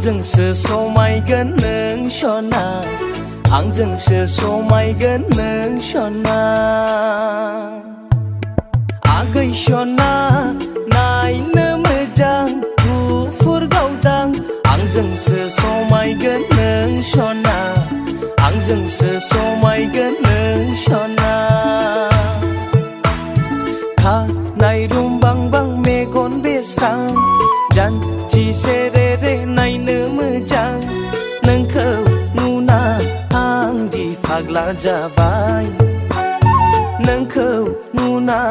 आंजोंसो समायगोन नों सना आंजोंसो समायगोन नों सना आगै सना नायनो मोजां गुफुर गावदां आंजोंसो समायगोन नों सना आंजोंसो समायगोन नों सना खानाय रुमबांबां मेगन बेस्रां जानजि सेरेरे नायनो मोजां नोंखौ नुना आं दि फाग्ला जाबाय नोंखौ नुना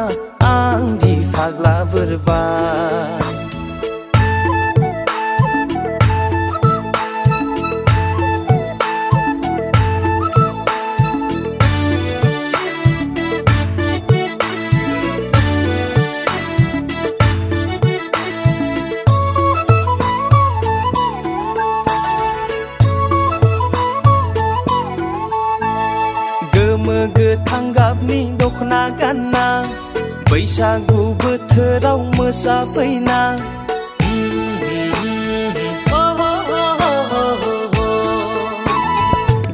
आं दि फाग्ला बोरबाय गोथां गाबनि दखना गानना बैसागु बोथोराव मोसाफैना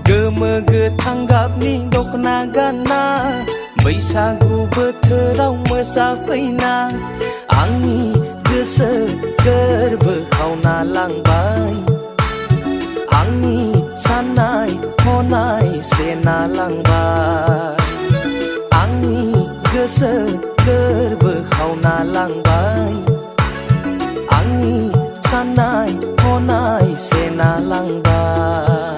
गोमो गोथां गाबनि दखना गानना बैसागु बोथोराव मोसाफैना आंनि गोसो गोरबो खावना लांबाय आंनि साननाय हनाय सेना लांबाय आंनि गोसो गोरबो खावना लांबाय आंनि साननाय हनाय सेना लांबाय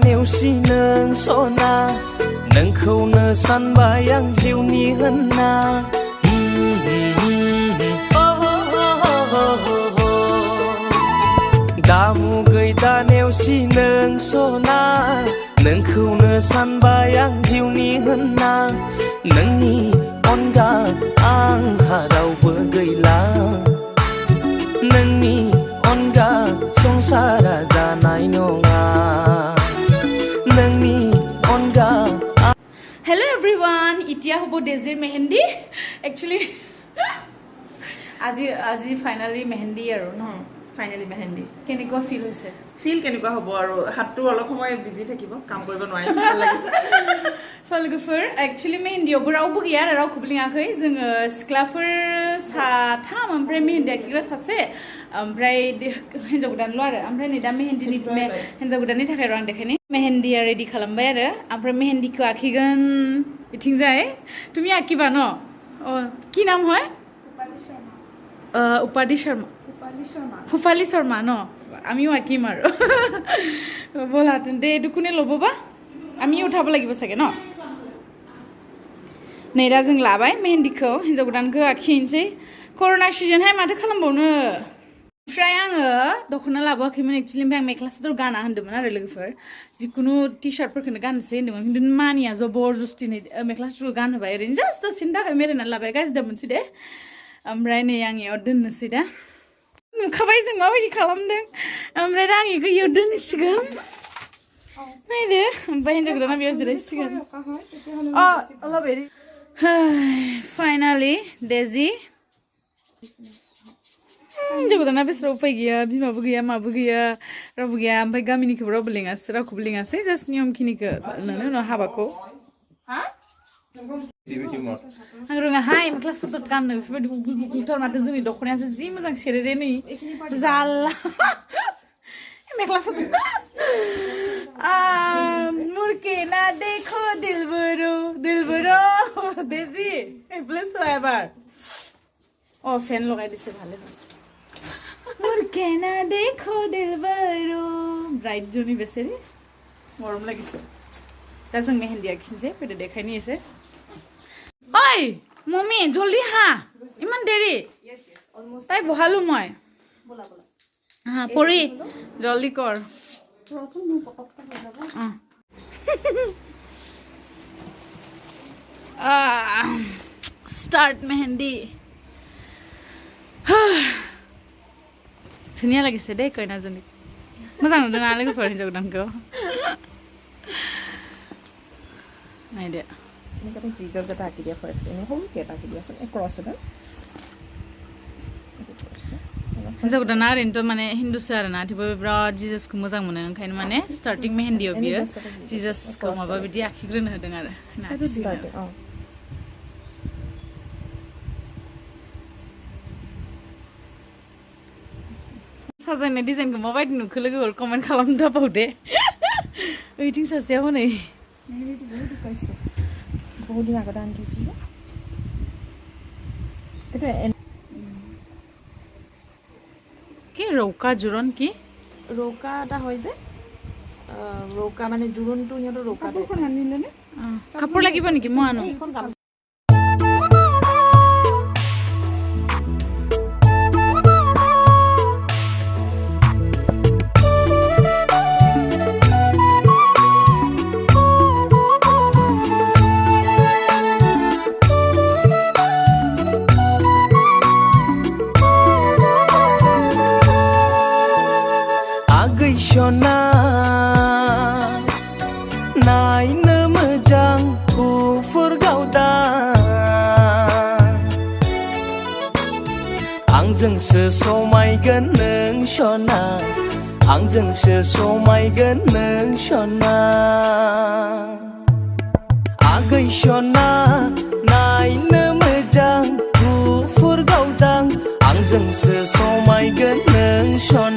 नेवसि नों सना नोंखौनो सानबाय आं जिउनि होनना दामुगै दा नेवसि नों सना नोंखौनो सानबाय आं जिउनि होनना नोंनि अनगा आंहा रावबो गैला नोंनि अनगा संसारा जानाय नङा नोंनि अनगा हेलो एवरीवन इटिया हबो डेजिर मेहेंदी एक्चुअली আজি ফাইনালি মেহেন্দি আৰু ন ফাইনালি মেহেন্দি কেনেকুৱা ফিল হৈছে ফিল কেনেকুৱা হ'ব আৰু হাতটো অলপ সময় বিজি থাকিব কাম কৰিব নোৱাৰিম ভাল লাগিছে लोगोफोर एक्चुअली मेहेन्दियावबो रावबो गैया आरो रावखौबो लिङाखै जोङो सिख्लाफोर साथाम ओमफ्राय मेहेन्दी आखिग्रा सासे ओमफ्राय हिन्जाव गोदानल' आरो ओमफ्राय नै दा मेहेन्दिनि हिन्जाव गोदाननि थाखाय आं देखायनि मेहेन्दिया रेडि खालामबाय आरो ओमफ्राय मेहेन्दिखौ आखिगोन बिथिंजाय তুমি আঁকিবা ন কি নাম হয় উপাধি শৰ্মা ফুফালি শৰ্মা ন আমিও আঁকিম আৰু ব'লা তেন্তে এইটো কোনে ল'ব বা আমি উঠাব লাগিব চাগে ন नै दा जों लाबाय मेहेन्दिखौ हिन्जाव गोदानखौ आखिनोसै कर'ना सिजनहाय माथो खालामबावनो ओमफ्राय आङो दख'ना लाबोआखैमोन एक्चुअलि ओमफ्राय आं मेख्ला सादर गाना होन्दोंमोन आरो लोगोफोर जिखुनु टि शार्टफोरखौनो गाननोसै होन्दोंमोन खिन्थु मानिया जबरजस्तिनै मेख्ला सादर गानहोबाय ओरैनो जास्ट दसेनि थाखाय मेरायनानै लाबाय गाज्रि दा मोनसै दे ओमफ्राय नै आं इयाव दोननोसै दा नुखाबाय जों माबायदि खालामदों ओमफ्राय दा आं इखौ इयाव दोनसिगोन नायदो ओमफ्राय हिन्जाव गोदाना बेयाव जिरायसिगोन फाइनाली डेजी हिन्जाव गोदाना बेसरा उपाय गैया बिमाबो गैया माबो गैया रावबो गैया ओमफ्राय गामिनिखौबो रावखौबो लिङासै जास्ट नियमखिनिखौ उनाव हाबाखौ आं रोङाहाय मेख्ला सादर गाननो बेफोरबायदि गुगुलथार माथो जोंनि दख'नायासो जि मोजां सेरेरे नै जाला मेख्ला सादर मुर्के ना देखो दिलबरो देजी प्लेस एबार फेन लगाई दिसे भाले मुर्के ना देखो दिलबरो ब्राइट जनि बेसेरी मरम लागिसे दा जों मेहेन्दी आखिनोसै फैदो देखायनि एसे ओइ मम्मी जल्दी हा इमान देरी ताई बहालु মই হ্যাঁ পড়ি জলদি কর Start मेहंदी धुनिया लागिसे दे कयना जनि मोजां नुदों ना लोगोफोर हिन्जाव गोदानखौ नायदो এনেকৈ জিজাছ এটা আঁকি দিয়া ফাৰ্ষ্ট এনে সৰুকৈ এটা আঁকি দিয়াচোন এই ক্ৰছ এটা हिन्जाव गोदाना ओरैनोथ' माने हिन्दुसो आरोना थेवबो बिराद जिजासखौ मोजां मोनो ओंखायनो माने स्टार्टिं मेहेन्दियाव बियो जिजासखौ माबा बिदि आखिग्रोनो होदों आरो साजायनाय डिजाइनखौ माबायदि नुखो लोगोफोर कमेन्ट खालामनो दाबावदे ओइथिं सासेया हनै বহুত দিন আগতে আনি থৈছোঁ যে এইটো কি ৰৌকা জোৰণ কি ৰৌকা এটা হয় যে ৰৌকা মানে জোৰণটো সিহঁতৰ ৰৌকা আনিলেনে কাপোৰ লাগিব নেকি মই আনো এইখন গামোচা सना नायनो मोजां गुफुर गावदा आंजोंसो समायगोन नों सना आंजोंसो समायगोन नों सना आगै सना नायनो मोजां गुफुर गावदां आंजोंसो समायगोन नों सना